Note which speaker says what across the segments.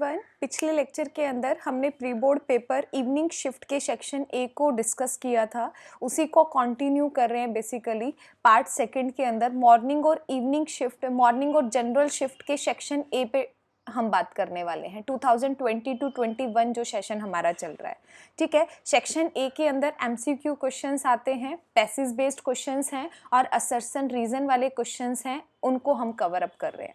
Speaker 1: पिछले लेक्चर के अंदर हमने pre board paper evening shift के सेक्शन ए को डिस्कस किया था, उसी को कंटिन्यू कर रहे हैं। बेसिकली पार्ट सेकंड के अंदर मॉर्निंग और इवनिंग शिफ्ट, मॉर्निंग और जनरल शिफ्ट के सेक्शन ए पे हम बात करने वाले हैं। 2020 टू 21 जो सेशन हमारा चल रहा है, ठीक है। सेक्शन ए के अंदर एमसीक्यू क्वेश्चंस आते हैं, पैसेज बेस्ड क्वेश्चंस हैं और असर्शन रीजन वाले क्वेश्चंस हैं, उनको हम कवर अप कर रहे हैं।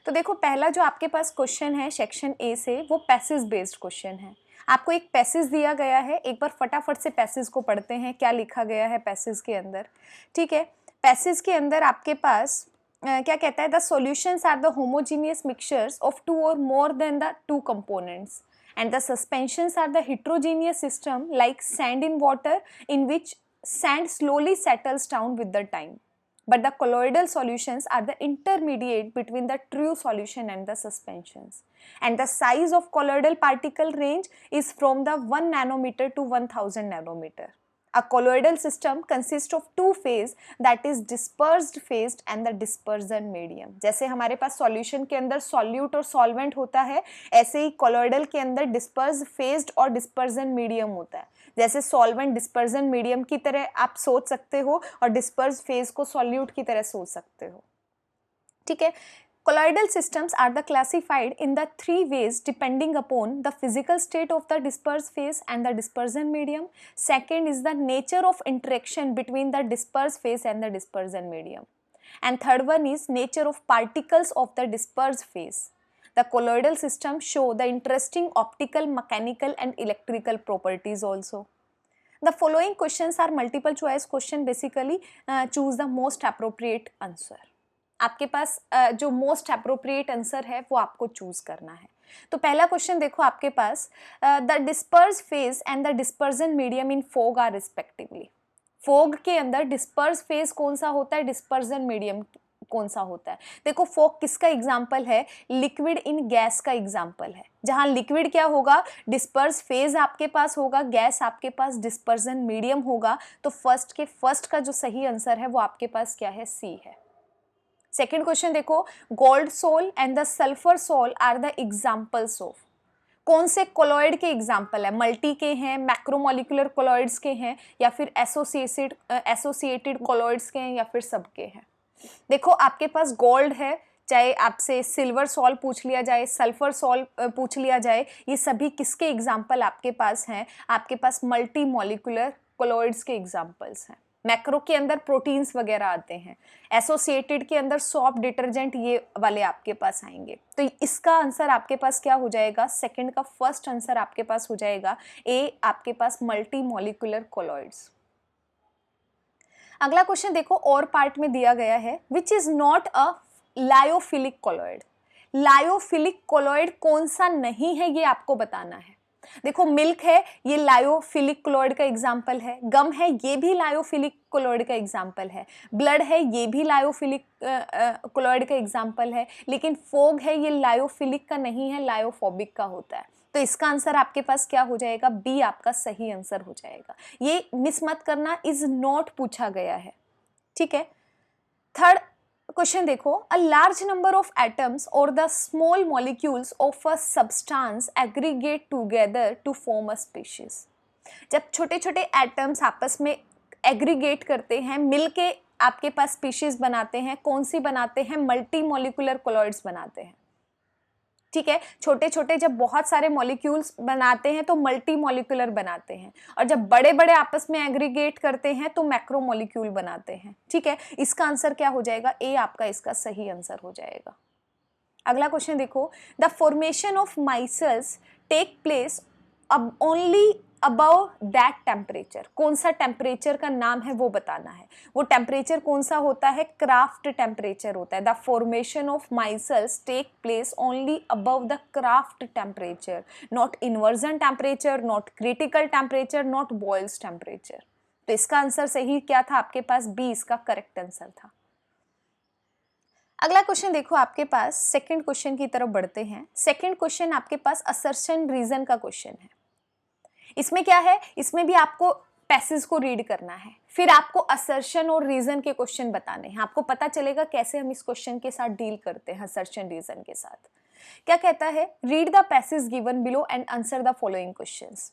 Speaker 1: तो देखो, पहला जो आपके पास क्वेश्चन है सेक्शन ए से, वो पैसेज बेस्ड क्वेश्चन है। आपको एक पैसेज दिया गया है, एक बार फटाफट से पैसेज को पढ़ते हैं, क्या लिखा गया है पैसेज के अंदर, ठीक है। पैसेज के अंदर आपके पास क्या कहता है, the solutions are the homogeneous mixtures of two or more than the two components and the suspensions are the heterogeneous system like sand in water in which sand slowly settles down with the time. But the colloidal solutions are the intermediate between the true solution and the suspensions. And the size of colloidal particle range is from the 1 nanometer to 1000 nanometer. A colloidal system consists of two phase, that is dispersed phase and the dispersion medium. जैसे हमारे पास solution के अंदर solute और solvent होता है, ऐसे ही colloidal के अंदर dispersed phased और dispersion medium होता है। जैसे सॉल्वेंट डिस्पर्जन मीडियम की तरह आप सोच सकते हो और डिस्पर्स फेज को सॉल्यूट की तरह सोच सकते हो, ठीक है। Colloidal systems are the classified in the three ways depending upon the physical state of the dispersed phase and the dispersion medium. Second is the nature of interaction between the dispersed phase and the dispersion medium. And third one is nature of particles of the dispersed phase. The colloidal system show the interesting optical, mechanical and electrical properties also. The following questions are multiple choice question. Basically choose the most appropriate answer. आपके पास जो most appropriate answer है वो आपको choose करना है। तो पहला question देखो आपके पास, the disperse phase and the dispersion medium in fog are respectively. Fog के अंदर डिस्पर्स फेज कौन सा होता है, डिस्पर्जन मीडियम कौन सा होता है। देखो, फोग किसका एग्जाम्पल है, लिक्विड इन गैस का एग्जाम्पल है। जहां लिक्विड क्या होगा, डिस्पर्स फेज आपके पास होगा, गैस आपके पास डिस्पर्जन मीडियम होगा। तो फर्स्ट का जो सही आंसर है वो आपके पास क्या है, सी है। सेकेंड क्वेश्चन देखो, gold sol and the sulphur sol are the examples of. कौन से कोलॉइड के एग्जाम्पल है, मल्टी के हैं, मैक्रोमोलिकुलर कोलॉइड्स के हैं, या फिर एसोसिएटेड कोलॉइड्स के हैं, या फिर सबके हैं। देखो आपके पास गोल्ड है, चाहे आपसे सिल्वर सॉल पूछ लिया जाए, सल्फर सॉल पूछ लिया जाए, ये सभी किसके एग्जाम्पल आपके पास हैं, आपके पास मल्टी मॉलिकुलर कोलॉइड्स के एग्जाम्पल्स हैं। मैक्रो के अंदर प्रोटीन्स वगैरह आते हैं, एसोसिएटेड के अंदर सॉप, डिटर्जेंट, ये वाले आपके पास आएंगे। तो इसका आंसर आपके पास क्या हो जाएगा, सेकंड का फर्स्ट आंसर आपके पास हो जाएगा ए, आपके पास मल्टी मॉलिकुलर कोलॉइड्स। अगला क्वेश्चन देखो, और पार्ट में दिया गया है, which is not a lyophilic colloid. Lyophilic colloid कौन सा नहीं है, ये आपको बताना है। देखो, मिल्क है, ये लायोफिलिक कोलॉइड का एग्जाम्पल है। गम है, ये भी लायोफिलिक कोलॉइड का एग्जाम्पल है। ब्लड है, ये भी लायोफिलिक कोलॉइड का एग्जाम्पल है। लेकिन फोग है, ये लायोफिलिक का नहीं है, लायोफोबिक का होता है। तो इसका आंसर आपके पास क्या हो जाएगा, बी आपका सही आंसर हो जाएगा। ये मिस मत करना, इज नॉट पूछा गया है, ठीक है। थर्ड क्वेश्चन देखो, a large number of atoms or the small molecules of a substance aggregate together to form a species. जब छोटे छोटे एटम्स आपस में एग्रीगेट करते हैं, मिलके आपके पास स्पीशीज बनाते हैं, कौन सी बनाते हैं, मल्टी मॉलिकुलर कोलॉइड्स बनाते हैं, ठीक है। छोटे छोटे जब बहुत सारे मॉलिक्यूल्स बनाते हैं तो मल्टी मॉलिकुलर बनाते हैं, और जब बड़े बड़े आपस में एग्रीगेट करते हैं तो मैक्रो मॉलिक्यूल बनाते हैं, ठीक है। इसका आंसर क्या हो जाएगा, ए आपका इसका सही आंसर हो जाएगा। अगला क्वेश्चन देखो, the formation of micelles take place अब ओनली अबव दैट टेम्परेचर। कौन सा टेम्परेचर का नाम है वो बताना है। वो टेम्परेचर कौन सा होता है, क्राफ्ट टेम्परेचर होता है। The formation of micelles take place only above the Krafft temperature, not inversion temperature, not critical temperature, not Boyle's temperature. तो इसका आंसर सही क्या था आपके पास, बी इसका करेक्ट आंसर था। अगला क्वेश्चन देखो आपके पास, सेकंड क्वेश्चन की तरफ बढ़ते हैं। सेकंड क्वेश्चन आपके पास असर्शन रीजन का क्वेश्चन है। इसमें क्या है, इसमें भी आपको पैसेज को रीड करना है, फिर आपको असर्शन और रीजन के क्वेश्चन बताने हैं। आपको पता चलेगा कैसे हम इस क्वेश्चन के साथ डील करते हैं, असर्शन रीजन के साथ। क्या कहता है, read the passage given below and answer the following questions.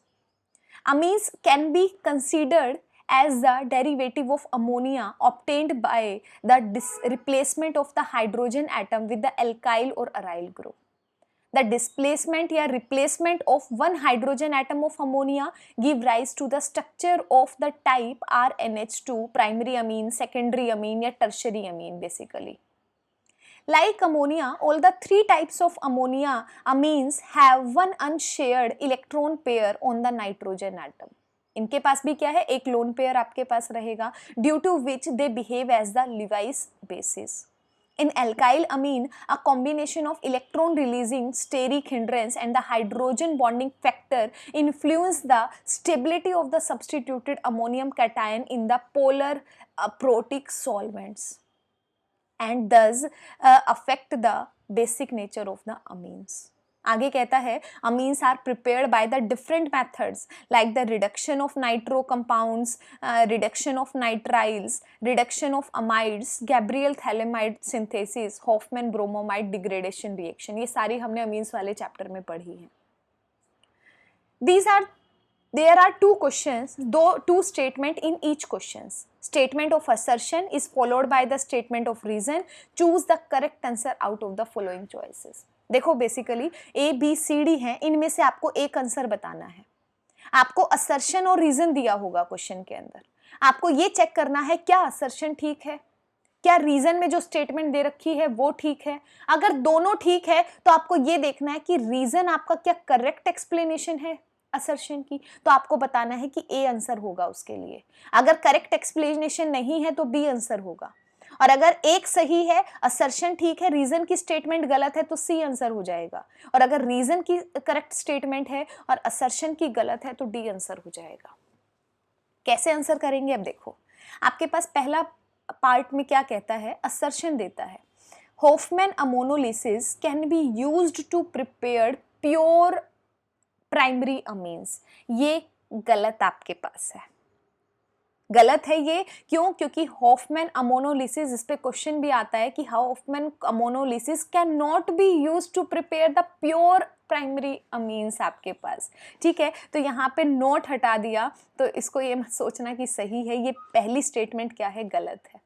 Speaker 1: Amines can be considered as the derivative of ammonia obtained by the replacement of the hydrogen atom with the alkyl or aryl group. The displacement या replacement of one hydrogen atom of ammonia give rise to the structure of the type RNH2 primary amine, secondary amine या tertiary amine basically. Like ammonia, all the three types of ammonia amines have one unshared electron pair on the nitrogen atom. इनके पास भी क्या है, एक lone pair आपके पास रहेगा, due to which they behave as the Lewis bases. In alkyl amine, a combination of electron releasing steric hindrance and the hydrogen bonding factor influence the stability of the substituted ammonium cation in the polar protic solvents and thus affect the basic nature of the amines. आगे कहता है, amines are prepared by the different methods like the reduction of nitro compounds, reduction of nitriles, reduction of amides, Gabriel thalamide synthesis, Hoffman bromamide degradation reaction. ये सारी हमने amines वाले chapter में पढ़ी है. There are two questions, two statement in each questions. Statement of assertion is followed by the statement of reason. Choose the correct answer out of the following choices. देखो basically A, B, C, D हैं, इनमें से आपको एक answer बताना है. आपको assertion और रीजन दिया होगा क्वेश्चन के अंदर. आपको ये चेक करना है क्या असर्शन ठीक है, क्या रीजन में जो स्टेटमेंट दे रखी है वो ठीक है. अगर दोनों ठीक है तो आपको ये देखना है कि रीजन आपका क्या करेक्ट एक्सप्लेनेशन है असर्शन की, तो आपको बताना है कि ए आंसर होगा उसके लिए. अगर करेक्ट एक्सप्लेनेशन नहीं है तो बी आंसर होगा. और अगर एक सही है, असर्शन ठीक है, रीजन की स्टेटमेंट गलत है तो सी आंसर हो जाएगा. और अगर रीजन की करेक्ट स्टेटमेंट है और असर्शन की गलत है तो डी आंसर हो जाएगा. कैसे आंसर करेंगे, अब देखो आपके पास पहला पार्ट में क्या कहता है, असर्शन देता है Hofmann ammonolysis can be used to prepare pure primary amines. ये गलत आपके पास है, गलत है ये. क्यों? क्योंकि हॉफमैन अमोनोलिसिस, इस पे क्वेश्चन भी आता है कि Hofmann ammonolysis can not be use to prepare the pure primary amines आपके पास. ठीक है, तो यहाँ पे नोट हटा दिया, तो इसको ये मत सोचना कि सही है. ये पहली स्टेटमेंट क्या है, गलत है.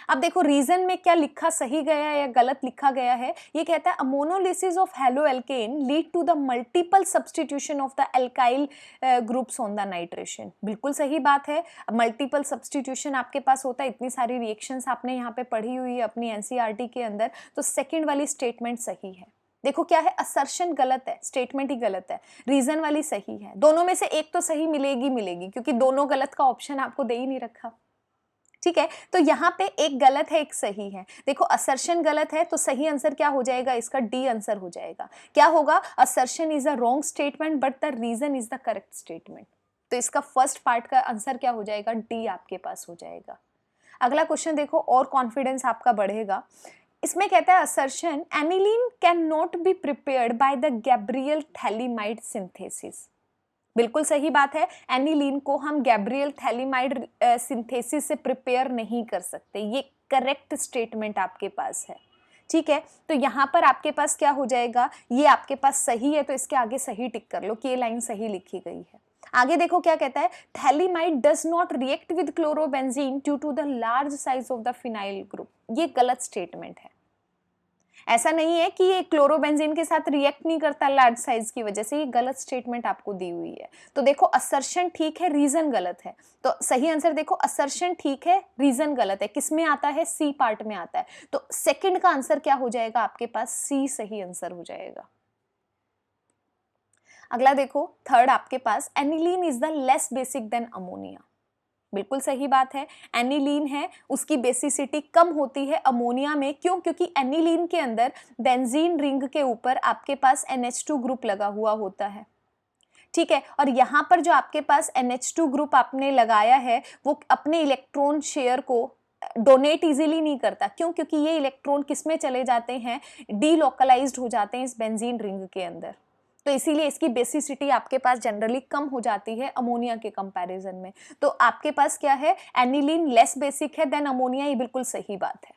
Speaker 1: अब देखो रीजन में क्या लिखा सही गया है या गलत लिखा गया है. ये कहता है ammonolysis of halo alkane lead to the multiple substitution of the alkyl groups on the nitration. बिल्कुल सही बात है, मल्टीपल सब्सटीट्यूशन आपके पास होता है. इतनी सारी रिएक्शंस आपने यहाँ पे पढ़ी हुई है अपनी एनसीईआरटी के अंदर, तो सेकेंड वाली स्टेटमेंट सही है. देखो क्या है, असर्शन गलत है, स्टेटमेंट ही गलत है, रीजन वाली सही है. दोनों में से एक तो सही मिलेगी, क्योंकि दोनों गलत का ऑप्शन आपको दे ही नहीं रखा. ठीक है, तो यहाँ पे एक गलत है एक सही है. देखो असर्शन गलत है तो सही आंसर क्या हो जाएगा, इसका डी आंसर हो जाएगा. क्या होगा, assertion is a wrong statement but the reason is the correct statement. तो इसका फर्स्ट पार्ट का आंसर क्या हो जाएगा, डी आपके पास हो जाएगा. अगला क्वेश्चन देखो, और कॉन्फिडेंस आपका बढ़ेगा. इसमें कहता है assertion aniline can not be prepared by the Gabriel phthalimide synthesis. बिल्कुल सही बात है, एनिलीन को हम गैब्रियल थैलीमाइड सिंथेसिस से प्रिपेयर नहीं कर सकते. ये करेक्ट स्टेटमेंट आपके पास है. ठीक है, तो यहाँ पर आपके पास क्या हो जाएगा, ये आपके पास सही है तो इसके आगे सही टिक कर लो कि ये लाइन सही लिखी गई है. आगे देखो क्या कहता है, phthalimide does not react with chlorobenzene due to the large size of the phenyl group. ये गलत स्टेटमेंट है. ऐसा नहीं है कि ये क्लोरोबेंजीन के साथ रिएक्ट नहीं करता लार्ज साइज की वजह से. ये गलत स्टेटमेंट आपको दी हुई है. तो देखो असर्शन ठीक है, रीजन गलत है. तो सही आंसर देखो, असर्शन ठीक है, रीजन गलत है. किस में आता है, सी पार्ट में आता है. तो सेकंड का आंसर क्या हो जाएगा आपके पास, सी सही आंसर हो जाएगा. अगला देखो, थर्ड आपके पास aniline is the less basic than ammonia. बिल्कुल सही बात है, एनिलीन है उसकी बेसिसिटी कम होती है अमोनिया में. क्यों? क्योंकि एनिलीन के अंदर बेंजीन रिंग के ऊपर आपके पास NH2 ग्रुप लगा हुआ होता है. ठीक है, और यहाँ पर जो आपके पास NH2 ग्रुप आपने लगाया है वो अपने इलेक्ट्रॉन शेयर को डोनेट इजीली नहीं करता. क्यों? क्योंकि ये इलेक्ट्रॉन किस में चले जाते हैं, डीलोकलाइज्ड हो जाते हैं इस बेंजीन रिंग के अंदर. तो इसीलिए इसकी बेसिसिटी आपके पास जनरली कम हो जाती है अमोनिया के कंपैरिजन में. तो आपके पास क्या है, एनिलीन लेस बेसिक है देन अमोनिया. ये बिल्कुल सही बात है.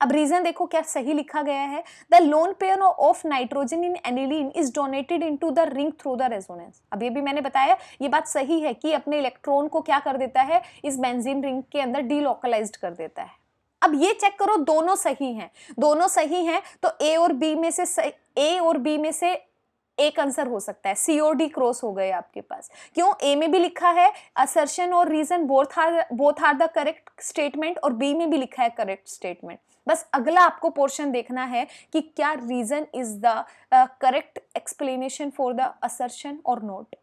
Speaker 1: अब रीजन देखो क्या सही लिखा गया है, the lone pair of nitrogen in aniline is donated into the ring through the resonance. अब ये भी मैंने बताया, ये बात सही है कि अपने इलेक्ट्रॉन को क्या कर देता है, इस बेंजीन रिंग के अंदर डीलोकलाइज्ड कर देता है। अब ये चेक करो दोनों सही हैं, दोनों सही हैं तो ए और बी में से एक आंसर हो सकता है, सी और डी क्रॉस हो गए आपके पास। क्यों? ए में भी लिखा है असर्शन और reason both are the correct statement, और बी में भी लिखा है करेक्ट स्टेटमेंट। बस अगला आपको पोर्शन देखना है कि क्या reason is the correct explanation for the assertion और नोट।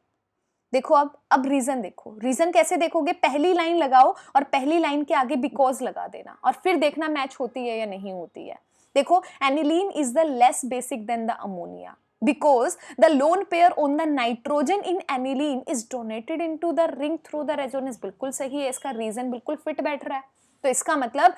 Speaker 1: देखो अब रीजन देखो, रीजन कैसे देखोगे, पहली लाइन लगाओ और पहली लाइन के आगे बिकॉज लगा देना और फिर देखना मैच होती है या नहीं होती है। देखो, aniline is the less basic than the ammonia because the lone pair on the nitrogen in aniline is donated into the ring through the resonance। बिल्कुल सही है, इसका रीजन बिल्कुल फिट बैठ रहा है। तो इसका मतलब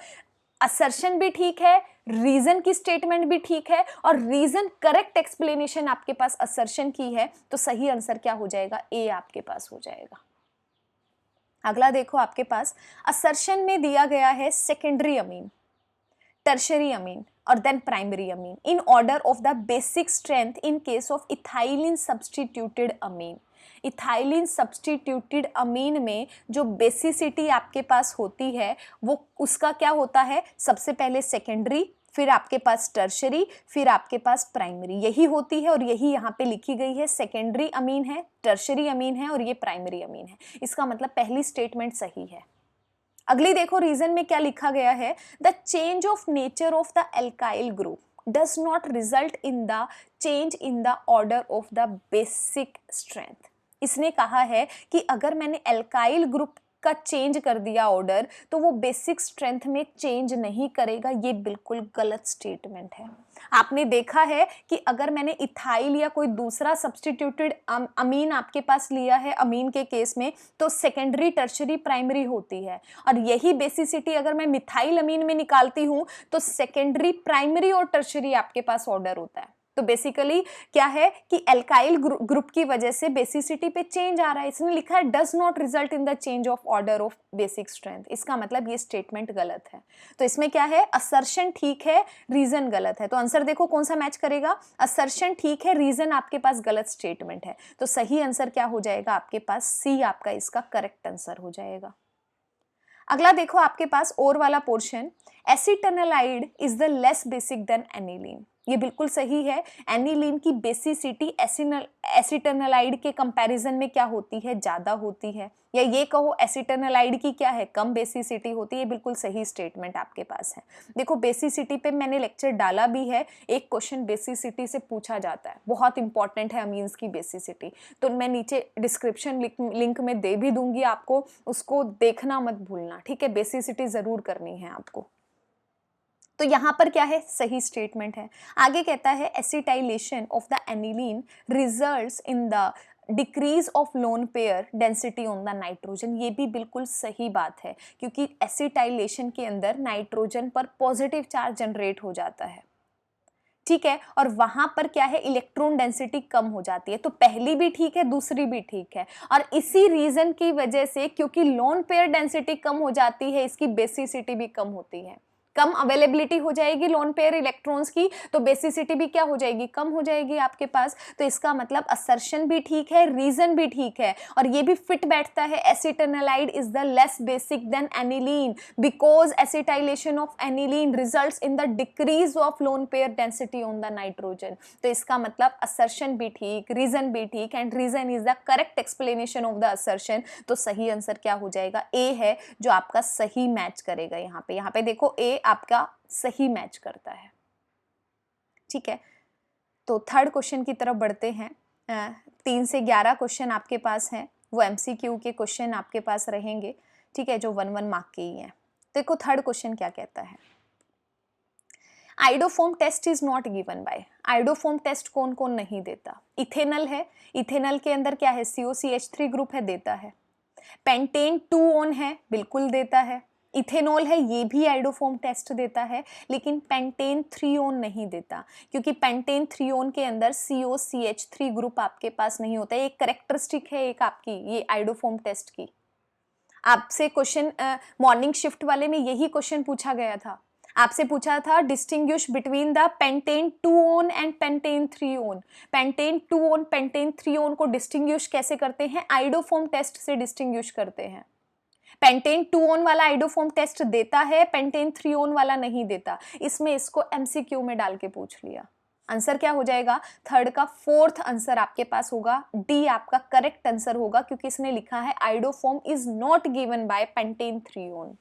Speaker 1: असर्शन भी ठीक है, रीजन की स्टेटमेंट भी ठीक है, और रीजन करेक्ट एक्सप्लेनेशन आपके पास असर्शन की है, तो सही आंसर क्या हो जाएगा, ए आपके पास हो जाएगा। अगला देखो आपके पास असर्शन में दिया गया है सेकेंडरी अमीन, टर्शरी अमीन और then primary amine in order of the basic strength in case of ethylene substituted amine. Ethylene substituted amine में जो बेसिसिटी आपके पास होती है वो उसका क्या होता है, सबसे पहले सेकेंडरी, फिर आपके पास टर्शरी, फिर आपके पास प्राइमरी, यही होती है और यही यहाँ पे लिखी गई है। सेकेंडरी अमीन है, टर्शरी अमीन है और ये प्राइमरी अमीन है। इसका मतलब पहली स्टेटमेंट सही है। अगली देखो रीजन में क्या लिखा गया है, the change of nature of the alkyl group does not result in the change in the order of the basic strength. इसने कहा है कि अगर मैंने एल्काइल ग्रुप का चेंज कर दिया ऑर्डर तो वो बेसिक स्ट्रेंथ में चेंज नहीं करेगा, ये बिल्कुल गलत स्टेटमेंट है। आपने देखा है कि अगर मैंने इथाइल या कोई दूसरा सब्स्टिट्यूटेड अमीन आपके पास लिया है अमीन के केस में, तो सेकेंडरी, टर्शरी, प्राइमरी होती है, और यही बेसिसिटी अगर मैं मिथाइल अमीन में निकालती हूं तो सेकेंडरी, प्राइमरी और टर्शरी आपके पास ऑर्डर होता है। तो बेसिकली क्या है कि एल्काइल ग्रुप की वजह से बेसिसिटी पे चेंज आ रहा है, इसने लिखा है does not result in the change of order of basic strength. इसका मतलब ये स्टेटमेंट गलत है। तो इसमें क्या है, असर्शन ठीक है, रीजन गलत है। तो आंसर देखो कौन सा मैच करेगा, असर्शन ठीक है, रीजन आपके पास गलत स्टेटमेंट है। तो सही आंसर क्या हो जाएगा आपके पास, सी आपका इसका करेक्ट आंसर हो जाएगा। अगला देखो आपके पास और वाला portion, acetanilide is the less basic than aniline. ये बिल्कुल सही है। एनिलीन की बेसिसिटी एसिटोनालाइड के कंपैरिजन में क्या होती है, ज्यादा होती है, या ये कहो एसिटोनालाइड की क्या है, कम बेसिसिटी होती है। बिल्कुल सही स्टेटमेंट आपके पास है। देखो बेसिसिटी पे मैंने लेक्चर डाला भी है, एक क्वेश्चन बेसिसिटी से पूछा जाता है, बहुत इंपॉर्टेंट है अमीन्स की बेसिसिटी, तो मैं नीचे डिस्क्रिप्शन लिंक में दे भी दूंगी आपको, उसको देखना मत भूलना, ठीक है। बेसिसिटी जरूर करनी है आपको। तो यहां पर क्या है, सही स्टेटमेंट है। आगे कहता है acetylation of the aniline results in the decrease of lone pair density on the nitrogen. ये भी बिल्कुल सही बात है, क्योंकि एसिटाइलेशन के अंदर नाइट्रोजन पर पॉजिटिव चार्ज जनरेट हो जाता है, ठीक है, और वहां पर क्या है, इलेक्ट्रॉन डेंसिटी कम हो जाती है। तो पहली भी ठीक है, दूसरी भी ठीक है, और इसी रीजन की वजह से, क्योंकि लोन पेयर डेंसिटी कम हो जाती है, इसकी बेसिसिटी भी कम होती है। कम अवेलेबिलिटी हो जाएगी लोन पेयर इलेक्ट्रॉन्स की, तो बेसिसिटी भी क्या हो जाएगी, कम हो जाएगी आपके पास। तो इसका मतलब असर्शन भी ठीक है, रीजन भी ठीक है, और ये भी फिट बैठता है। Acetanilide is the less basic than aniline because acetylation of aniline results in the decrease of lone pair density on the nitrogen. तो इसका मतलब असर्शन भी ठीक, रीजन भी ठीक, and reason is the correct explanation of the assertion. तो सही answer क्या हो जाएगा, ए है जो आपका सही मैच करेगा। यहाँ पे देखो ए आपका सही मैच करता है, ठीक है। तो थर्ड क्वेश्चन की तरफ बढ़ते हैं। 3 से 11 क्वेश्चन आपके पास हैं, वो एमसीक्यू के क्वेश्चन आपके पास रहेंगे, ठीक है, जो 1-1 मार्क के ही हैं। देखो थर्ड क्वेश्चन क्या कहता है, iodoform test is not given by. Iodoform test कौन कौन नहीं देता, इथेनल है, इथेनल के अंदर क्या है, COCH3 ग्रुप है, देता है। पेंटेन 2 ऑन है, बिल्कुल देता है। इथेनॉल है, ये भी आइडोफोम टेस्ट देता है, लेकिन पेंटेन 3 ऑन नहीं देता, क्योंकि पेंटेन 3 ऑन के अंदर COCH3 ग्रुप आपके पास नहीं होता है। एक कैरेक्टरिस्टिक है एक आपकी ये आइडोफोम टेस्ट की। आपसे क्वेश्चन मॉर्निंग शिफ्ट वाले में यही क्वेश्चन पूछा गया था, आपसे पूछा था distinguish between the pentane 2 own and pentane 3 own. Pentane 2 own pentane 3 own को डिस्टिंग्विश कैसे करते हैं? आइडोफॉर्म टेस्ट से डिस्टिंग्विश करते हैं। पेंटेन 2 ओन वाला आइडोफॉर्म टेस्ट देता है, पेंटेन 3 ओन वाला नहीं देता। इसमें इसको एमसीक्यू में डाल के पूछ लिया। आंसर क्या हो जाएगा? थर्ड का फोर्थ आंसर आपके पास होगा, डी आपका करेक्ट आंसर होगा, क्योंकि इसने लिखा है iodoform is not given bye pentane 3 own.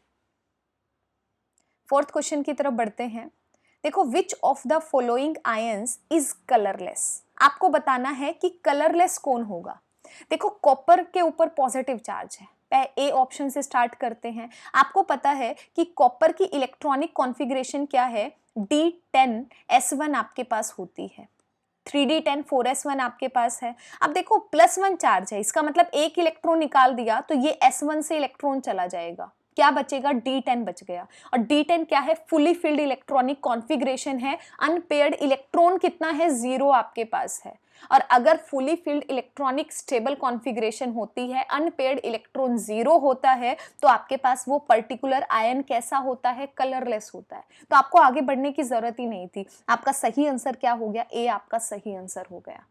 Speaker 1: Fourth question की तरफ बढ़ते हैं। देखो, विच of the following ions is colourless? आपको बताना है कि कलरलेस कौन होगा। देखो, कॉपर के ऊपर पॉजिटिव चार्ज है, ए ऑप्शन से स्टार्ट करते हैं। आपको पता है कि कॉपर की इलेक्ट्रॉनिक कॉन्फ़िगरेशन क्या है? D10S1 आपके पास होती है, 3D10 4S1 आपके पास है। अब देखो +1 चार्ज है, इसका मतलब एक इलेक्ट्रॉन निकाल दिया तो ये S1 से इलेक्ट्रॉन चला जाएगा, क्या बचेगा? D10 बच गया। और D10 क्या है? फुली फिल्ड इलेक्ट्रॉनिक कॉन्फ़िगरेशन है। अनपेयर्ड इलेक्ट्रॉन कितना है? 0 आपके पास है। और अगर fully filled electronic stable configuration होती है, अनपेयर्ड इलेक्ट्रॉन 0 होता है, तो आपके पास वो पर्टिकुलर आयन कैसा होता है? कलरलेस होता है। तो आपको आगे बढ़ने की जरूरत ही नहीं थी। आपका सही आंसर क्या हो गया? ए आपका सही आंसर हो गया।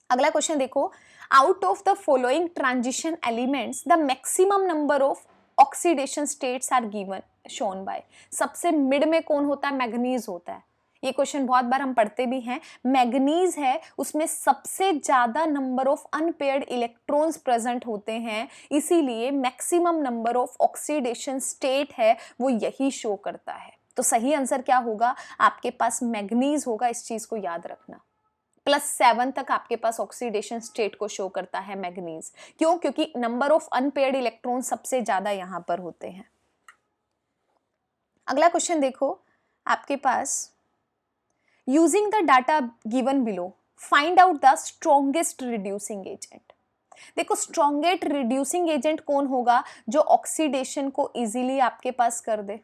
Speaker 1: अगला क्वेश्चन देखो, out of the following transition elements the maximum number of oxidation states are given shown by. सबसे मिड में कौन होता है? मैग्नीज होता है। ये क्वेश्चन बहुत बार हम पढ़ते भी हैं। मैग्नीज है, उसमें सबसे ज्यादा number of unpaired electrons present होते हैं, इसीलिए maximum number of oxidation state है वो यही शो करता है। तो सही आंसर क्या होगा? आपके पास मैग्नीज होगा, इस चीज को याद रखना। +7 तक आपके पास ऑक्सीडेशन स्टेट को शो करता है मैग्नीज। क्यों? क्योंकि नंबर ऑफ अनपेयर्ड इलेक्ट्रॉन सबसे ज्यादा यहां पर होते हैं। अगला क्वेश्चन देखो आपके पास, using the data given below find out the strongest reducing agent. देखो, स्ट्रॉन्गेस्ट रिड्यूसिंग एजेंट कौन होगा? जो ऑक्सीडेशन को इजीली आपके पास कर दे।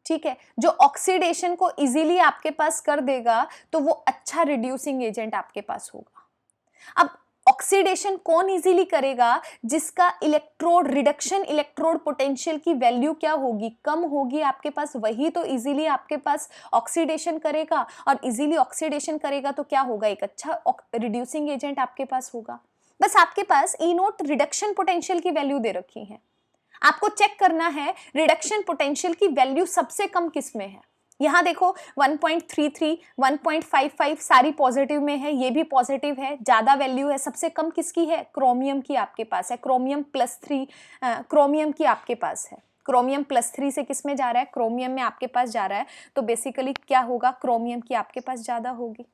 Speaker 1: ठीक है, जो ऑक्सीडेशन को इजीली आपके पास कर देगा तो वो अच्छा रिड्यूसिंग एजेंट आपके पास होगा। अब ऑक्सीडेशन कौन इजीली करेगा? जिसका इलेक्ट्रोड रिडक्शन इलेक्ट्रोड पोटेंशियल की वैल्यू क्या होगी? कम होगी आपके पास, वही तो इजीली आपके पास ऑक्सीडेशन करेगा। और इजीली ऑक्सीडेशन करेगा तो क्या होगा? एक अच्छा रिड्यूसिंग एजेंट आपके पास होगा। बस आपके पास ई नोट रिडक्शन पोटेंशियल की वैल्यू दे रखी है, आपको चेक करना है रिडक्शन पोटेंशियल की वैल्यू सबसे कम किस में है। यहां देखो 1.33, 1.55 सारी पॉजिटिव में है, ये भी पॉजिटिव है, ज्यादा वैल्यू है। सबसे कम किसकी है? क्रोमियम की आपके पास है, क्रोमियम +3 क्रोमियम की आपके पास है। क्रोमियम +3 से किस में जा रहा है? क्रोमियम में आपके पास जा रहा है। तो बेसिकली क्या होगा? क्रोमियम की आपके पास ज्यादा होगी।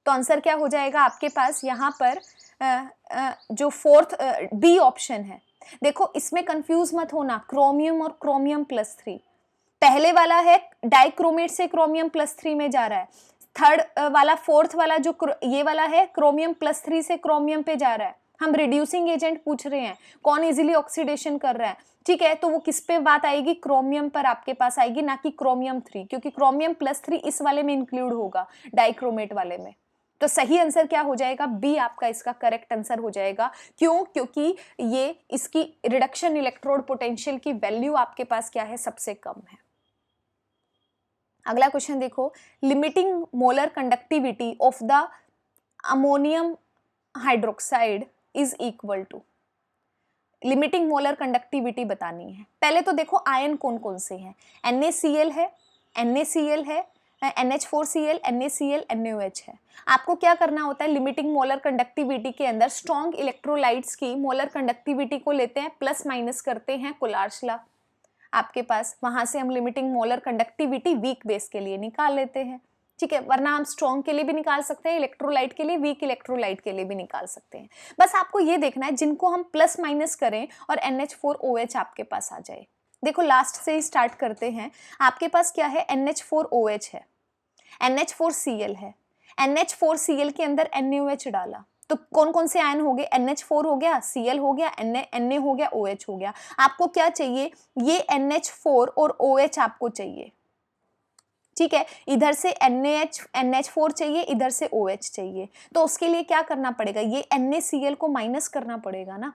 Speaker 1: तो आंसर क्या हो जाएगा आपके पास यहाँ पर? जो फोर्थ डी ऑप्शन है। देखो, इसमें कंफ्यूज मत होना, क्रोमियम और क्रोमियम +3। पहले वाला है डाइक्रोमेट से क्रोमियम +3 में जा रहा है। थर्ड वाला, फोर्थ वाला जो ये वाला है, क्रोमियम +3 से क्रोमियम पे जा रहा है। हम रिड्यूसिंग एजेंट पूछ रहे हैं, कौन इजीली ऑक्सीडेशन कर रहा है। ठीक है, तो वो किस पे बात आएगी? क्रोमियम पर आपके पास आएगी, ना कि क्रोमियम 3, क्योंकि क्रोमियम +3 इस वाले में इंक्लूड होगा, डाइक्रोमेट वाले में। तो सही आंसर क्या हो जाएगा? बी आपका इसका करेक्ट आंसर हो जाएगा। क्यों? क्योंकि ये इसकी रिडक्शन इलेक्ट्रोड पोटेंशियल की वैल्यू आपके पास क्या है? सबसे कम है। अगला क्वेश्चन देखो, limiting molar conductivity of the ammonium hydroxide is equal to. Limiting molar conductivity बतानी है। पहले तो देखो आयन कौन कौन से हैं। NaCl है, NaCl है, NH4Cl, NaCl, NaOH है। आपको क्या करना होता है? लिमिटिंग मोलर कंडक्टिविटी के अंदर स्ट्रॉन्ग इलेक्ट्रोलाइट्स की मोलर कंडक्टिविटी को लेते हैं, प्लस माइनस करते हैं, कोलार्स लॉ आपके पास, वहां से हम limiting molar conductivity weak base के लिए निकाल लेते हैं। ठीक है, वरना हम स्ट्रॉन्ग के लिए भी निकाल सकते हैं, इलेक्ट्रोलाइट के लिए, वीक इलेक्ट्रोलाइट के लिए भी निकाल सकते हैं। बस आपको ये देखना है जिनको हम प्लस माइनस करें और NH4OH आपके पास आ जाए। देखो, लास्ट से ही स्टार्ट करते हैं। आपके पास क्या है? NH4OH है, NH4Cl है, NH4Cl के अंदर NaOH डाला, तो कौन कौन से आयन हो गए? NH4 हो गया, Cl हो गया, Na हो गया, OH हो गया। आपको क्या चाहिए? ये NH4 और OH आपको चाहिए। ठीक है, इधर से NH4 चाहिए, इधर से OH चाहिए। तो उसके लिए क्या करना पड़ेगा? ये NaCl को माइनस करना पड़ेगा ना।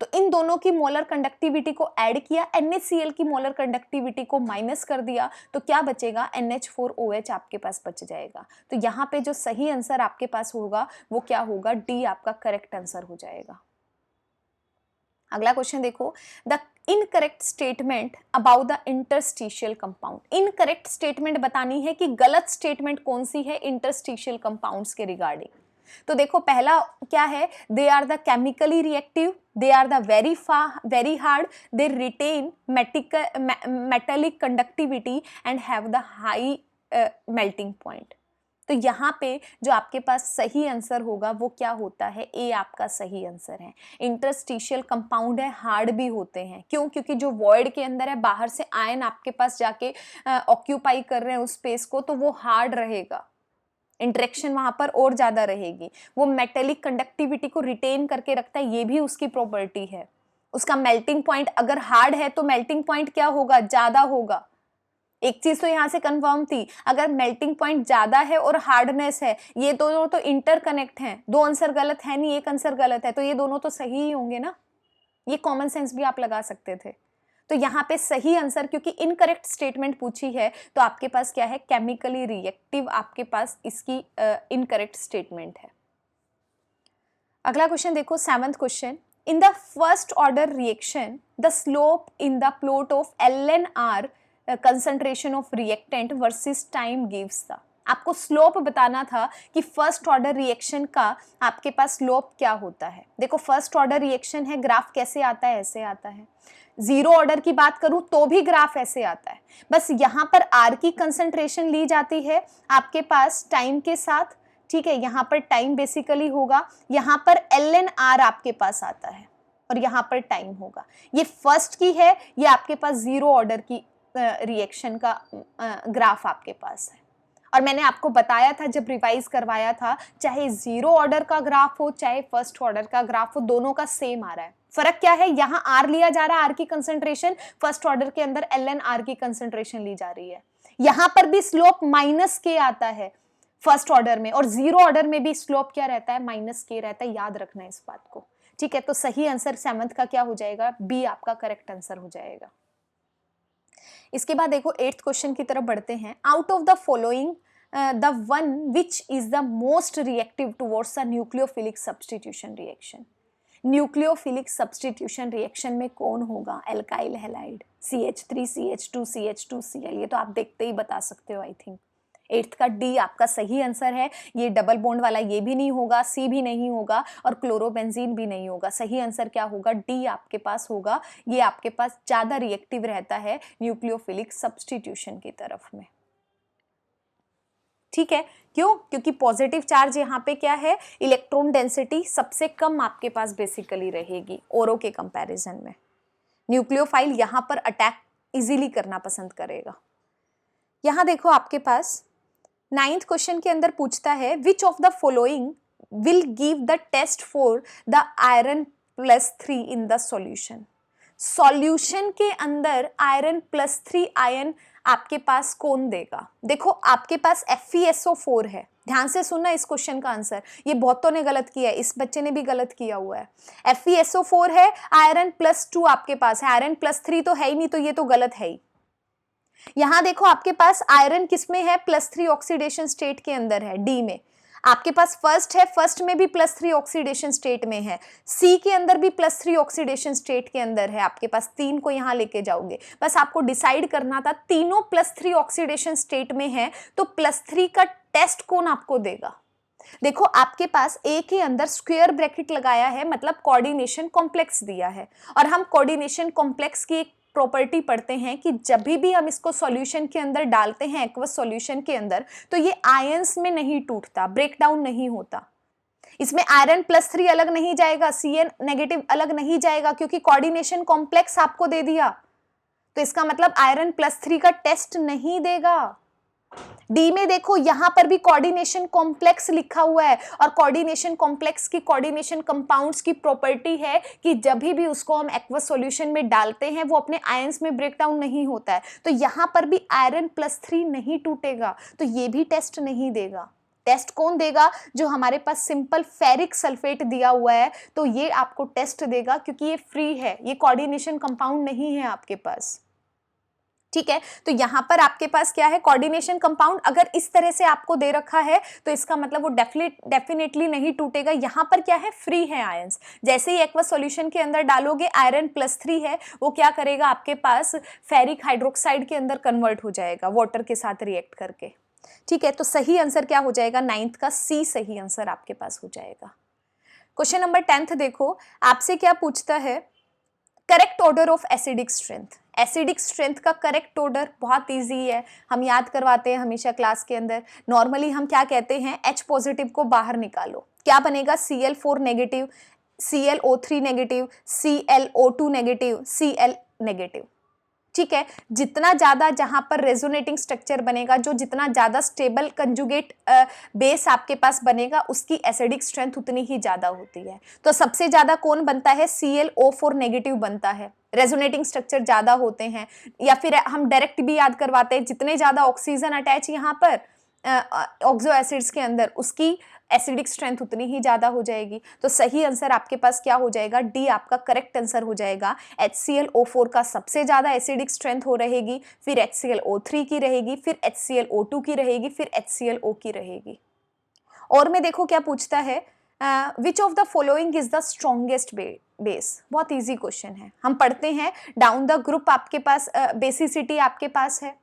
Speaker 1: तो इन दोनों की मोलर कंडक्टिविटी को ऐड किया, NaCl की मोलर कंडक्टिविटी को माइनस कर दिया, तो क्या बचेगा, NH4OH आपके पास बच जाएगा। तो यहाँ पे जो सही आंसर आपके पास होगा वो क्या होगा, डी आपका करेक्ट आंसर हो जाएगा। अगला क्वेश्चन देखो, the incorrect statement about the interstitial compound. Incorrect statement बतानी है कि गलत स्टेटमेंट कौन सी है इंटरस्टिशियल कंपाउंड्स के रिगार्डिंग। तो देखो पहला क्या है, they are the chemically reactive, they are the very hard, they retain metallic conductivity and have the high melting point. तो यहाँ पे जो आपके पास सही आंसर होगा वो क्या होता है, ए आपका सही आंसर है। इंटरस्टिशियल कंपाउंड है, हार्ड भी होते हैं, क्यों, क्योंकि जो वॉइड के अंदर है बाहर से आयन आपके पास जाके ऑक्यूपाई कर रहे हैं उस स्पेस को, तो वो हार्ड रहेगा, इंटरेक्शन वहां पर और ज्यादा रहेगी। वो मेटेलिक कंडक्टिविटी को रिटेन करके रखता है, ये भी उसकी प्रॉपर्टी है। उसका मेल्टिंग पॉइंट अगर हार्ड है तो मेल्टिंग पॉइंट क्या होगा, ज्यादा होगा। एक चीज तो यहां से कंफर्म थी, अगर मेल्टिंग पॉइंट ज्यादा है और हार्डनेस है, ये दोनों तो इंटरकनेक्ट हैं, दो आंसर गलत है नहीं, एक आंसर गलत है, तो ये दोनों तो सही ही होंगे ना। ये कॉमन सेंस भी आप लगा सकते थे। तो यहाँ पे सही आंसर, क्योंकि इनकरेक्ट स्टेटमेंट पूछी है तो आपके पास क्या है, केमिकली रिएक्टिव आपके पास इसकी इनकरेक्ट स्टेटमेंट है। अगला क्वेश्चन देखो, 7th question, in the first order reaction the slope in the plot of LNR concentration of reactant versus time gives the. आपको स्लोप बताना था कि फर्स्ट ऑर्डर रिएक्शन का आपके पास स्लोप क्या होता है। देखो फर्स्ट ऑर्डर रिएक्शन है, ग्राफ कैसे आता है, ऐसे आता है। जीरो ऑर्डर की बात करूं तो भी ग्राफ ऐसे आता है, बस यहां पर R की कंसंट्रेशन ली जाती है आपके पास टाइम के साथ, ठीक है। यहां पर टाइम बेसिकली होगा, यहां पर LNR आपके पास आता है और यहां पर टाइम होगा। ये फर्स्ट की है, ये आपके पास जीरो ऑर्डर की रिएक्शन का ग्राफ आपके पास है। और मैंने आपको बताया था जब रिवाइज करवाया था, चाहे जीरो ऑर्डर का ग्राफ हो चाहे फर्स्ट ऑर्डर का ग्राफ हो, दोनों का सेम आ रहा है। फर्क क्या है, यहाँ R लिया जा रहा है, R की कंसंट्रेशन, फर्स्ट ऑर्डर के अंदर LNR की कंसंट्रेशन ली जा रही है। यहां पर भी स्लोप -K आता है फर्स्ट ऑर्डर में, और जीरो ऑर्डर में भी स्लोप क्या रहता है, -K रहता है। याद रखना है इस बात को, ठीक है। तो सही आंसर 7th का क्या हो जाएगा, बी आपका करेक्ट आंसर हो जाएगा। इसके बाद देखो 8th क्वेश्चन की तरफ बढ़ते हैं। Out of the following the one which is the most reactive towards the nucleophilic substitution reaction. Nucleophilic substitution reaction में कौन होगा, alkyl halide, CH3 CH2 CH2 Cl। ये तो आप देखते ही बता सकते हो आई थिंक। 8th का डी आपका सही आंसर है। ये डबल बॉन्ड वाला ये भी नहीं होगा, सी भी नहीं होगा और क्लोरोबेंजीन भी नहीं होगा। सही आंसर क्या होगा, डी आपके पास होगा। ये आपके पास ज्यादा रिएक्टिव रहता है न्यूक्लियोफिलिक सब्स्टिट्यूशन की तरफ में, ठीक है। क्यों, क्योंकि पॉजिटिव चार्ज यहाँ पे क्या है, इलेक्ट्रॉन डेंसिटी सबसे कम आपके पास बेसिकली रहेगी औरों के कंपैरिजन में। न्यूक्लियोफाइल यहाँ पर अटैक इजीली करना पसंद करेगा। यहाँ देखो आपके पास 9th क्वेश्चन के अंदर पूछता है, which of the following will give the test for the iron +3 in the solution. Solution के अंदर आयरन +3 आयन आपके पास कौन देगा। देखो आपके पास FeSO4 है, ध्यान से सुनना इस क्वेश्चन का आंसर। ये बहुतों ने गलत किया है, इस बच्चे ने भी गलत किया हुआ है। FeSO4 है, आयरन +2 आपके पास है, आयरन +3 तो है ही नहीं, तो ये तो गलत है ही। यहां देखो आपके पास आयरन किसमें है, +3 ऑक्सीडेशन स्टेट के अंदर है, डी में। आपके पास फर्स्ट है, फर्स्ट में भी +3 ऑक्सीडेशन स्टेट में है, सी के अंदर भी +3 ऑक्सीडेशन स्टेट के अंदर है। आपके पास 3 को यहां लेके जाओगे, बस आपको डिसाइड करना था तीनों +3 ऑक्सीडेशन स्टेट में है, तो +3 का टेस्ट कौन आपको देगा। देखो आपके पास ए के अंदर स्क्वायर ब्रैकेट लगाया है, मतलब कोऑर्डिनेशन कॉम्प्लेक्स दिया है, और हम कोऑर्डिनेशन कॉम्प्लेक्स की एक प्रॉपर्टी पढ़ते हैं कि जब भी हम इसको सॉल्यूशन के अंदर डालते हैं, एक्वस सॉल्यूशन के अंदर, तो ये आयंस में नहीं टूटता, ब्रेक डाउन नहीं होता। इसमें आयरन +3 अलग नहीं जाएगा, Cn- अलग नहीं जाएगा, क्योंकि कोऑर्डिनेशन कॉम्प्लेक्स आपको दे दिया। तो इसका मतलब आयरन +3 का टेस्ट नहीं देगा। डी में देखो यहां पर भी कोऑर्डिनेशन कॉम्प्लेक्स लिखा हुआ है, और कोऑर्डिनेशन कॉम्प्लेक्स की कोऑर्डिनेशन कंपाउंड्स की प्रॉपर्टी है कि जब भी उसको हम एक्वस सॉल्यूशन में डालते हैं वो अपने आयंस में ब्रेक डाउन नहीं होता है। तो यहां पर भी आयरन +3 नहीं टूटेगा, तो ये भी टेस्ट नहीं देगा। टेस्ट कौन देगा? जो हमारे पास सिंपल फेरिक सल्फेट दिया हुआ है, तो ये आपको टेस्ट देगा, क्योंकि ये फ्री है, ये कोऑर्डिनेशन कंपाउंड नहीं है आपके पास। ठीक है, तो यहां पर आपके पास क्या है? Coordination compound. अगर इस तरह से आपको दे रखा है तो इसका मतलब वो डेफिनेटली नहीं टूटेगा। यहां पर क्या है? फ्री है आयंस। जैसे ही एक्वा सॉल्यूशन के अंदर डालोगे, आयरन +3 है, वो क्या करेगा? आपके पास फेरिक हाइड्रोक्साइड के अंदर कन्वर्ट हो जाएगा वाटर के साथ रिएक्ट करके। ठीक है, तो सही आंसर क्या हो जाएगा? 9th का सी सही आंसर आपके पास हो जाएगा। क्वेश्चन नंबर 10th देखो, आपसे क्या पूछता है? Correct order of acidic strength. Acidic strength का करेक्ट ऑर्डर बहुत इजी है, हम याद करवाते हैं हमेशा क्लास के अंदर। नॉर्मली हम क्या कहते हैं? H पॉजिटिव को बाहर निकालो, क्या बनेगा? Cl4 negative, ClO3 negative, ClO2 negative, Cl negative. ठीक है, जितना ज्यादा जहां पर रेजोनेटिंग स्ट्रक्चर बनेगा, जो जितना ज्यादा स्टेबल कंजुगेट बेस आपके पास बनेगा, उसकी एसिडिक स्ट्रेंथ उतनी ही ज्यादा होती है। तो सबसे ज्यादा कौन बनता है? ClO4 नेगेटिव बनता है, रेजोनेटिंग स्ट्रक्चर ज्यादा होते हैं। या फिर हम डायरेक्ट भी याद करवाते हैं, जितने ज्यादा ऑक्सीजन अटैच यहाँ पर ऑक्सो एसिड्स के अंदर, उसकी एसिडिक स्ट्रेंथ उतनी ही ज्यादा हो जाएगी। तो सही आंसर आपके पास क्या हो जाएगा? डी आपका करेक्ट आंसर हो जाएगा। HClO4 का सबसे ज्यादा एसिडिक स्ट्रेंथ हो रहेगी, फिर HClO3 की रहेगी, फिर HClO2 की रहेगी, फिर HClO की रहेगी। और में देखो क्या पूछता है? Which of the following is the strongest base. बहुत इजी क्वेश्चन है, हम पढ़ते हैं डाउन द ग्रुप। आपके पास बेसिसिटी आपके पास है।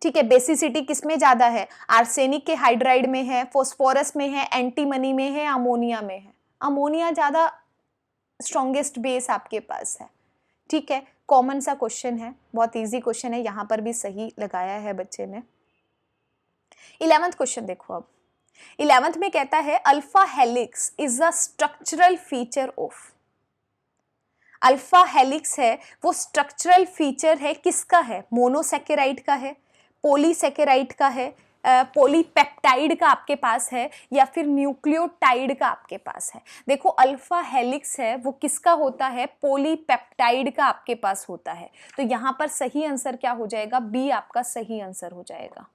Speaker 1: ठीक है, बेसिसिटी किसमें ज्यादा है? आर्सेनिक के हाइड्राइड में है, फॉस्फोरस में है, एंटीमनी में है, अमोनिया में है। अमोनिया ज्यादा स्ट्रॉन्गेस्ट बेस आपके पास है। ठीक है, कॉमन सा क्वेश्चन है, बहुत इजी क्वेश्चन है, यहां पर भी सही लगाया है बच्चे ने। 11th क्वेश्चन देखो। अब 11th में कहता है alpha helix is a structural feature of. Alpha helix है वो स्ट्रक्चरल फीचर है, किसका है? मोनोसेकेराइड का है, पॉलीसेकेराइड का है, पॉलीपेप्टाइड का आपके पास है, या फिर न्यूक्लियोटाइड का आपके पास है। देखो अल्फा हेलिक्स है वो किसका होता है? पॉलीपेप्टाइड का आपके पास होता है। तो यहां पर सही आंसर क्या हो जाएगा? बी आपका सही आंसर हो जाएगा।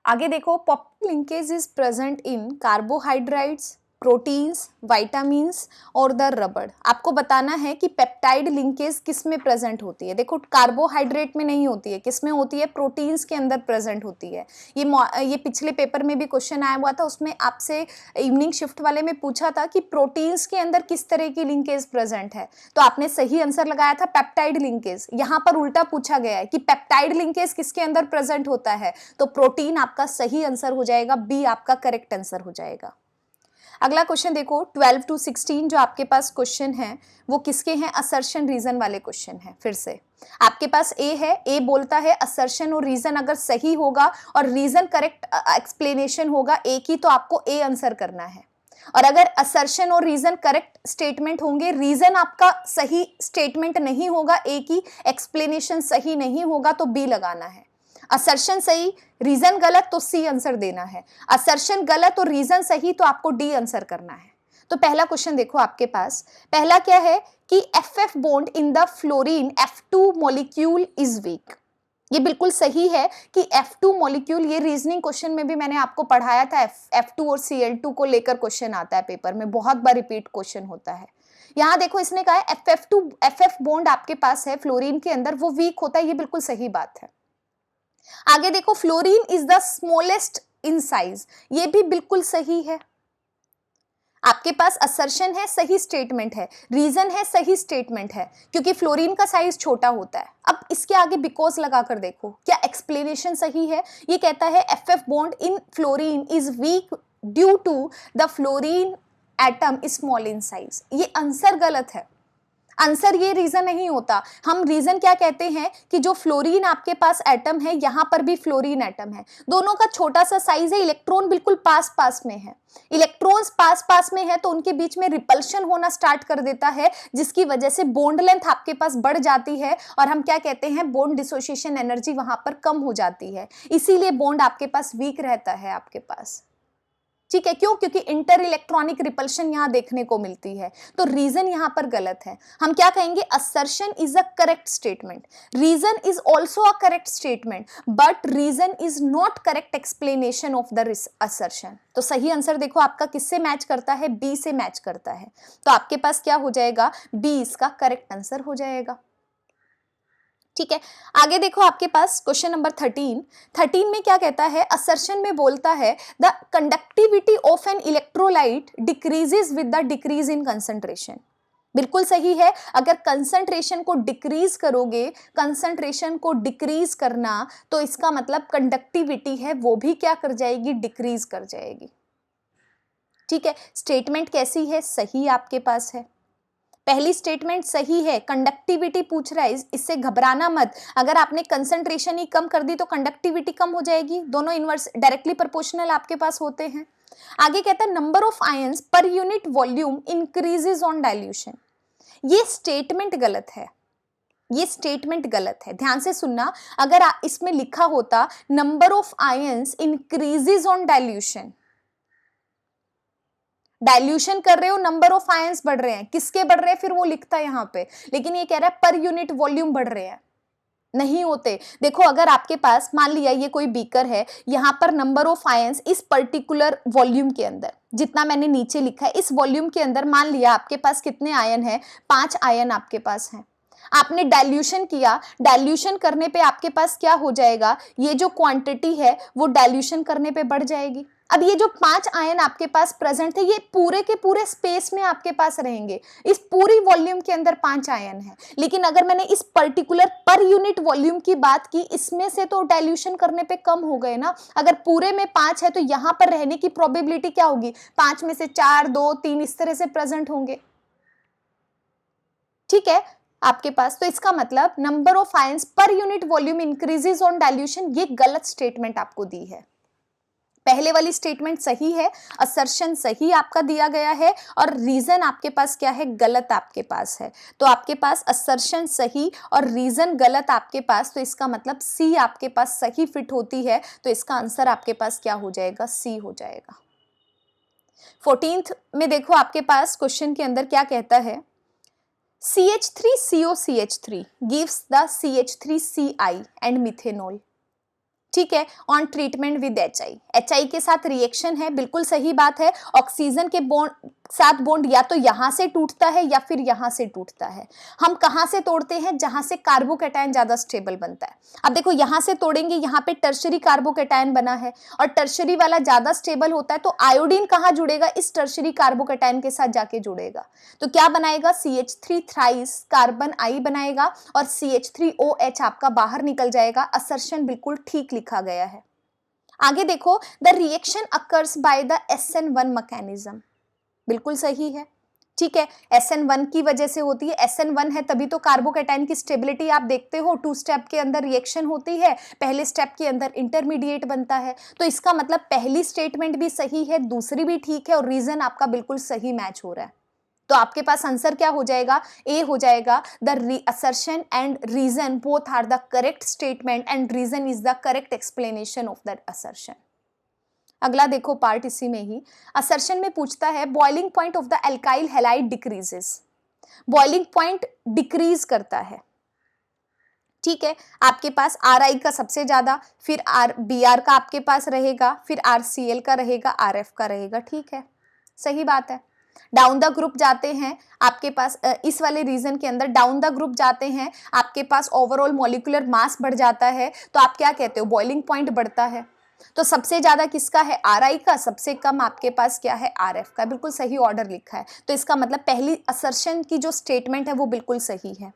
Speaker 1: आगे देखो, peptide linkage is present in carbohydrates, proteins, vitamins और द रबड़। आपको बताना है कि पेप्टाइड लिंकेज किस में प्रेजेंट होती है। देखो कार्बोहाइड्रेट में नहीं होती है, किस में होती है? प्रोटीन्स के अंदर प्रेजेंट होती है। ये पिछले पेपर में भी क्वेश्चन आया हुआ था, उसमें आपसे इवनिंग शिफ्ट वाले में पूछा था कि प्रोटीन्स के अंदर किस तरह की लिंकेज प्रेजेंट है, तो आपने सही आंसर लगाया था पेप्टाइड लिंकेज। यहाँ पर उल्टा पूछा गया है कि पेप्टाइड लिंकेज किसके अंदर प्रेजेंट होता है, तो प्रोटीन आपका सही आंसर हो जाएगा, बी आपका करेक्ट आंसर हो जाएगा। अगला क्वेश्चन देखो, 12 to 16 जो आपके पास क्वेश्चन है वो किसके हैं? असर्शन रीजन वाले क्वेश्चन है। फिर से आपके पास ए है, ए बोलता है असर्शन और रीजन अगर सही होगा और रीजन करेक्ट एक्सप्लेनेशन होगा ए की, तो आपको ए आंसर करना है। और अगर असर्शन और रीजन करेक्ट स्टेटमेंट होंगे, रीजन आपका सही स्टेटमेंट नहीं होगा, ए की एक्सप्लेनेशन सही नहीं होगा, तो बी लगाना है। असर्शन सही, रीजन गलत, तो सी आंसर देना है। असर्शन गलत और रीजन सही, तो आपको डी आंसर करना है। तो पहला क्वेश्चन देखो आपके पास, पहला क्या है कि FF bond in the fluorine F2 molecule is weak. ये बिल्कुल सही है कि F2 मॉलिक्यूल, ये रीजनिंग क्वेश्चन में भी मैंने आपको पढ़ाया था, F2 और Cl2 को लेकर क्वेश्चन आता है पेपर में, बहुत बार रिपीट क्वेश्चन होता है। यहां देखो इसने कहा है FF बॉन्ड आपके पास है फ्लोरीन के अंदर, वो वीक होता है, ये बिल्कुल सही बात है। आगे देखो, fluorine is the smallest in size, ये भी बिल्कुल सही है। आपके पास असर्शन है, सही स्टेटमेंट है, रीजन है, सही स्टेटमेंट है, क्योंकि फ्लोरीन का साइज छोटा होता है। अब इसके आगे बिकॉज लगाकर देखो क्या एक्सप्लेनेशन सही है। ये कहता है FF bond in fluorine is weak due to the fluorine atom small in size. ये आंसर गलत है, आंसर ये रीजन नहीं होता। हम रीजन क्या कहते हैं कि जो फ्लोरीन आपके पास एटम है, यहां पर भी फ्लोरीन एटम है, दोनों का छोटा सा साइज है, इलेक्ट्रॉन बिल्कुल पास पास में है। इलेक्ट्रॉन्स पास पास में है तो उनके बीच में रिपल्शन होना स्टार्ट कर देता है, जिसकी वजह से बॉन्ड लेंथ आपके पास बढ़ जाती है और हम क्या कहते हैं, बॉन्ड डिसोसिएशन एनर्जी वहां पर कम हो जाती है, इसीलिए बॉन्ड आपके पास वीक रहता है आपके पास। ठीक है, क्यों? क्योंकि इंटर इलेक्ट्रॉनिक रिपल्शन यहां देखने को मिलती है, तो रीजन यहां पर गलत है। हम क्या कहेंगे? Assertion is a correct statement, reason is also a correct statement, but reason is not correct explanation of the assertion. तो सही आंसर देखो आपका किससे मैच करता है? बी से मैच करता है। तो आपके पास क्या हो जाएगा? बी इसका करेक्ट आंसर हो जाएगा। ठीक है, आगे देखो आपके पास क्वेश्चन नंबर 13 में क्या कहता है? असर्शन में बोलता है the conductivity of an electrolyte decreases with the decrease in concentration. बिल्कुल सही है, अगर कंसंट्रेशन को डिक्रीज करोगे, कंसंट्रेशन को डिक्रीज करना, तो इसका मतलब कंडक्टिविटी है वो भी क्या कर जाएगी? डिक्रीज कर जाएगी। ठीक है, स्टेटमेंट कैसी है? सही आपके पास है, पहली स्टेटमेंट सही है। कंडक्टिविटी पूछ रहा है, इससे घबराना मत। अगर आपने कंसंट्रेशन ही कम कर दी तो कंडक्टिविटी कम हो जाएगी, दोनों इनवर्स डायरेक्टली प्रोपोर्शनल आपके पास होते हैं। आगे कहता है number of ions per unit volume increases on dilution. ये स्टेटमेंट गलत है, ये स्टेटमेंट गलत है, ध्यान से सुनना। अगर इसमें लिखा होता number of ions increases on dilution, dilution कर रहे हो, नंबर ऑफ आयंस बढ़ रहे हैं, किसके बढ़ रहे हैं फिर वो लिखता है यहां पे, लेकिन ये कह रहा है पर यूनिट वॉल्यूम बढ़ रहे हैं, नहीं होते। देखो अगर आपके पास मान लिया ये कोई बीकर है, यहां पर नंबर ऑफ आयंस इस पर्टिकुलर वॉल्यूम के अंदर, जितना मैंने नीचे लिखा है इस वॉल्यूम के अंदर, मान लिया आपके पास कितने आयन है? 5 आयन आपके पास है। आपने डाइल्यूशन किया, डाइल्यूशन करने पे आपके पास क्या हो जाएगा? ये जो क्वांटिटी है वो डाइल्यूशन करने पे बढ़ जाएगी। अब ये जो 5 आयन आपके पास प्रेजेंट थे, ये पूरे के पूरे स्पेस में आपके पास रहेंगे, इस पूरी वॉल्यूम के अंदर 5 आयन है। लेकिन अगर मैंने इस पर्टिकुलर पर यूनिट वॉल्यूम की बात की, इसमें से तो डाइल्यूशन करने पे कम हो गए ना। अगर पूरे में 5 है तो यहां पर रहने की प्रोबेबिलिटी क्या होगी? 5 में से 4, 2, 3 इस तरह से प्रेजेंट होंगे। ठीक है आपके पास, तो इसका मतलब number of ions per unit volume increases on dilution, ये गलत स्टेटमेंट आपको दी है। पहले वाली स्टेटमेंट सही है, असर्शन सही आपका दिया गया है, और रीजन आपके पास क्या है? गलत आपके पास है। तो आपके पास असर्शन सही और रीजन गलत आपके पास, तो इसका मतलब सी आपके पास सही फिट होती है। तो इसका आंसर आपके पास क्या हो जाएगा? सी हो जाएगा। 14th में देखो आपके पास क्वेश्चन के अंदर क्या कहता है? CH3COCH3 gives the CH3CI and methanol। ठीक है, ऑन ट्रीटमेंट विद HI के साथ रिएक्शन है, बिल्कुल सही बात है। ऑक्सीजन के बॉन्ड साथ बॉन्ड या तो यहां से टूटता है या फिर यहां से टूटता है। हम कहां से तोड़ते हैं? जहां से कार्बोकैटायन ज्यादा स्टेबल बनता है। अब देखो यहां से तोड़ेंगे, यहां पे टर्शरी कार्बोकैटायन बना है और टर्शरी वाला ज्यादा स्टेबल होता है, तो आयोडीन कहां जुड़ेगा? इस टर्शरी कार्बोकैटायन के साथ जाके जुड़ेगा। तो क्या बनाएगा? CH3 थ्राइस कार्बन आई बनाएगा और CH3OH आपका बाहर निकल जाएगा। असर्शन बिल्कुल ठीक लिखा गया है। आगे देखो, the reaction occurs by the SN1 mechanism, बिल्कुल सही है। ठीक है, SN1 की वजह से होती है, SN1 है तभी तो कार्बोकैटायन की स्टेबिलिटी आप देखते हो, 2 स्टेप के अंदर रिएक्शन होती है, पहले स्टेप के अंदर इंटरमीडिएट बनता है। तो इसका मतलब पहली स्टेटमेंट भी सही है, दूसरी भी ठीक है, और रीजन आपका बिल्कुल सही मैच हो रहा है। तो आपके पास आंसर क्या हो जाएगा? ए हो जाएगा। The assertion and reason both are the correct statement and reason is the correct explanation of that assertion. अगला देखो पार्ट इसी में ही, असर्शन में पूछता है boiling point of the alkyl halide decreases. Boiling point decrease करता है। ठीक है, आपके पास RI का सबसे ज्यादा, फिर BR का आपके पास रहेगा, फिर RCl का रहेगा, RF का रहेगा। ठीक है, सही बात है। डाउन द ग्रुप जाते हैं आपके पास, इस वाले रीजन के अंदर डाउन द ग्रुप जाते हैं, आपके पास ओवरऑल मॉलिक्यूलर मास बढ़ जाता है, तो आप क्या कहते हो? बॉइलिंग पॉइंट बढ़ता है। तो सबसे ज्यादा किसका है? RI का, सबसे कम आपके पास क्या है? RF का। बिल्कुल सही ऑर्डर लिखा है। तो इसका मतलब पहली असर्शन की जो स्टेटमेंट है वो बिल्कुल सही है।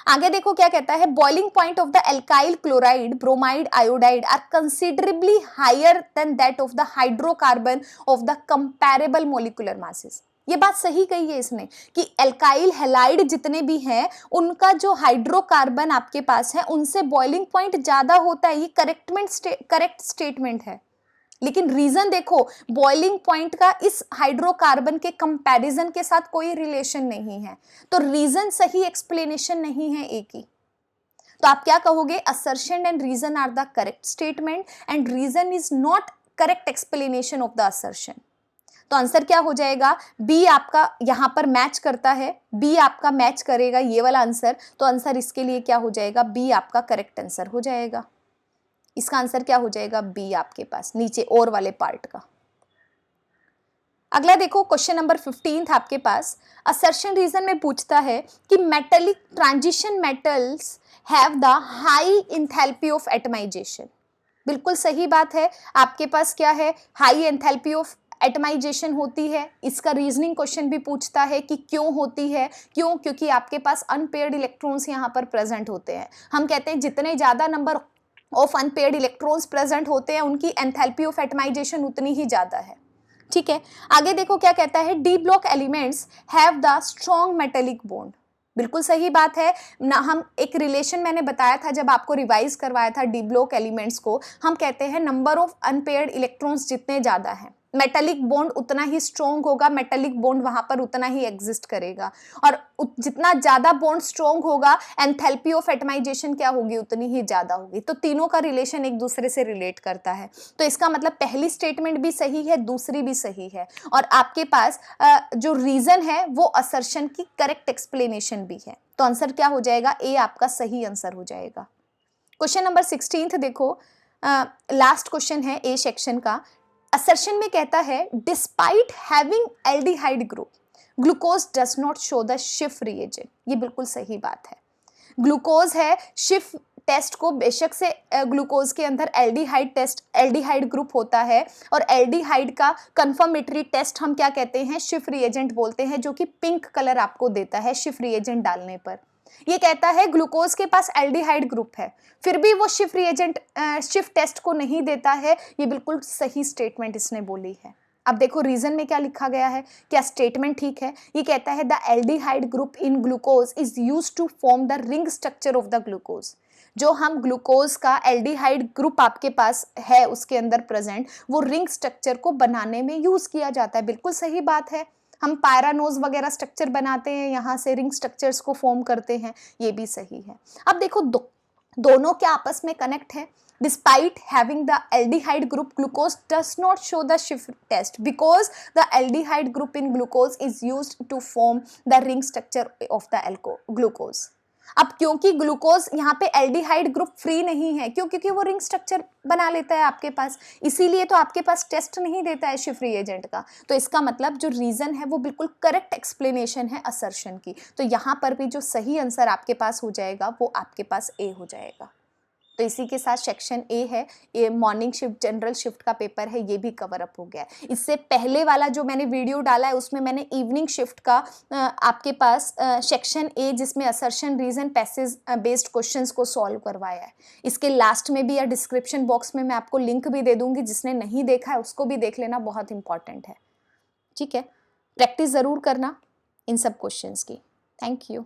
Speaker 1: आगे देखो क्या कहता है, boiling point of the alkyl chloride, bromide, iodide are considerably higher than that of the hydrocarbon of the comparable molecular masses. ये बात सही कही है इसने कि एल्काइल हैलाइड जितने भी हैं उनका जो हाइड्रोकार्बन आपके पास है उनसे बॉइलिंग पॉइंट ज्यादा होता है। ये करेक्ट स्टेटमेंट है। लेकिन रीजन देखो, बॉइलिंग पॉइंट का इस हाइड्रोकार्बन के कंपैरिजन के साथ कोई रिलेशन नहीं है, तो रीजन सही एक्सप्लेनेशन नहीं है एक ही। तो आप क्या कहोगे? Assertion and reason are the correct statement and reason is not correct explanation of the assertion. तो आंसर क्या हो जाएगा, बी आपका यहाँ पर मैच करता है, बी आपका मैच करेगा ये वाला आंसर, तो आंसर इसके लिए क्या हो जाएगा, बी आपका करेक्ट आंसर हो जाएगा। इसका आंसर क्या हो जाएगा, बी आपके पास नीचे और वाले पार्ट का। अगला देखो क्वेश्चन नंबर 15 था आपके पास। असर्शन रीजन में पूछता है कि metallic transition metals have the high enthalpy of atomisation. बिल्कुल सही बात है, आपके पास क्या है, हाई एंथैल्पी ऑफ एटमाइजेशन होती है। इसका रीजनिंग क्वेश्चन भी पूछता है कि क्यों होती है, क्यों, क्योंकि आपके पास अनपेयर्ड इलेक्ट्रॉन्स यहाँ पर प्रेजेंट होते हैं। हम कहते हैं जितने ज़्यादा number of unpaired electrons present होते हैं उनकी एंथैल्पी ऑफ एटमाइजेशन उतनी ही ज़्यादा है। ठीक है, आगे देखो क्या कहता है, D block elements have the strong metallic bond. बिल्कुल सही बात है ना। हम एक रिलेशन मैंने बताया था जब आपको रिवाइज करवाया था डी ब्लॉक एलिमेंट्स को, हम कहते हैं नंबर ऑफ अनपेयर्ड इलेक्ट्रॉन्स जितने ज़्यादा हैं मेटेलिक बॉन्ड उतना ही स्ट्रॉन्ग होगा, मेटेलिक बॉन्ड वहां पर उतना ही एग्जिस्ट करेगा, और जितना ज्यादा बॉन्ड स्ट्रॉन्ग होगा एंथैल्पी ऑफ एटमाइजेशन क्या होगी, उतनी ही ज्यादा होगी। तो तीनों का रिलेशन एक दूसरे से रिलेट करता है। तो इसका मतलब पहली स्टेटमेंट भी सही है, दूसरी भी सही है, और आपके पास जो रीजन है वो असर्शन की करेक्ट एक्सप्लेनेशन भी है। तो आंसर क्या हो जाएगा, ए आपका सही आंसर हो जाएगा। क्वेश्चन नंबर 16 देखो, लास्ट क्वेश्चन है ए सेक्शन का। असर्शन में कहता है despite having aldehyde group glucose does not show the shift reagent. ये बिल्कुल सही बात है। ग्लूकोज है, शिफ्ट टेस्ट को बेशक से ग्लूकोज के अंदर एल्डिहाइड ग्रुप होता है, और एल्डिहाइड का कंफर्मेटरी टेस्ट हम क्या कहते हैं, शिफ्ट रिएजेंट बोलते हैं, जो कि पिंक कलर आपको देता है शिफ्ट रिएजेंट डालने पर। ये कहता है ग्लूकोज के पास एल्डिहाइड ग्रुप है, फिर भी वो शिफ्ट रिएजेंट शिफ्ट टेस्ट को नहीं देता है। ये बिल्कुल सही स्टेटमेंट इसने बोली है। अब देखो रीजन में क्या लिखा गया है, क्या स्टेटमेंट ठीक है। ये कहता है the aldehyde group in glucose is used to form the ring structure of the glucose. जो हम ग्लूकोज का एल्डिहाइड ग्रुप आपके पास है उसके अंदर प्रेजेंट, वो रिंग स्ट्रक्चर को बनाने में यूज किया जाता है। बिल्कुल सही बात है। हम पायरानोज वगैरह स्ट्रक्चर बनाते हैं, यहाँ से रिंग स्ट्रक्चर्स को फॉर्म करते हैं, ये भी सही है। अब देखो दोनों क्या आपस में कनेक्ट है। Despite having the aldehyde group glucose does not show the शिफ्ट test because the aldehyde group in glucose is used to form the ring structure of the glucose. अब क्योंकि ग्लूकोज यहाँ पे एल्डिहाइड ग्रुप फ्री नहीं है, क्यों, क्योंकि वो रिंग स्ट्रक्चर बना लेता है आपके पास, इसीलिए तो आपके पास टेस्ट नहीं देता है शिफ्ट रिएजेंट का। तो इसका मतलब जो रीजन है वो बिल्कुल करेक्ट एक्सप्लेनेशन है असर्शन की। तो यहाँ पर भी जो सही आंसर आपके पास हो जाएगा वो आपके पास ए हो जाएगा। तो इसी के साथ सेक्शन ए है, ये मॉर्निंग शिफ्ट जनरल शिफ्ट का पेपर है, ये भी कवर अप हो गया है। इससे पहले वाला जो मैंने वीडियो डाला है उसमें मैंने इवनिंग शिफ्ट का आपके पास सेक्शन ए जिसमें assertion reason passage based questions को सॉल्व करवाया है। इसके लास्ट में भी या डिस्क्रिप्शन बॉक्स में मैं आपको लिंक भी दे दूंगी, जिसने नहीं देखा है उसको भी देख लेना, बहुत इंपॉर्टेंट है। ठीक है, प्रैक्टिस ज़रूर करना इन सब क्वेश्चंस की। Thank you.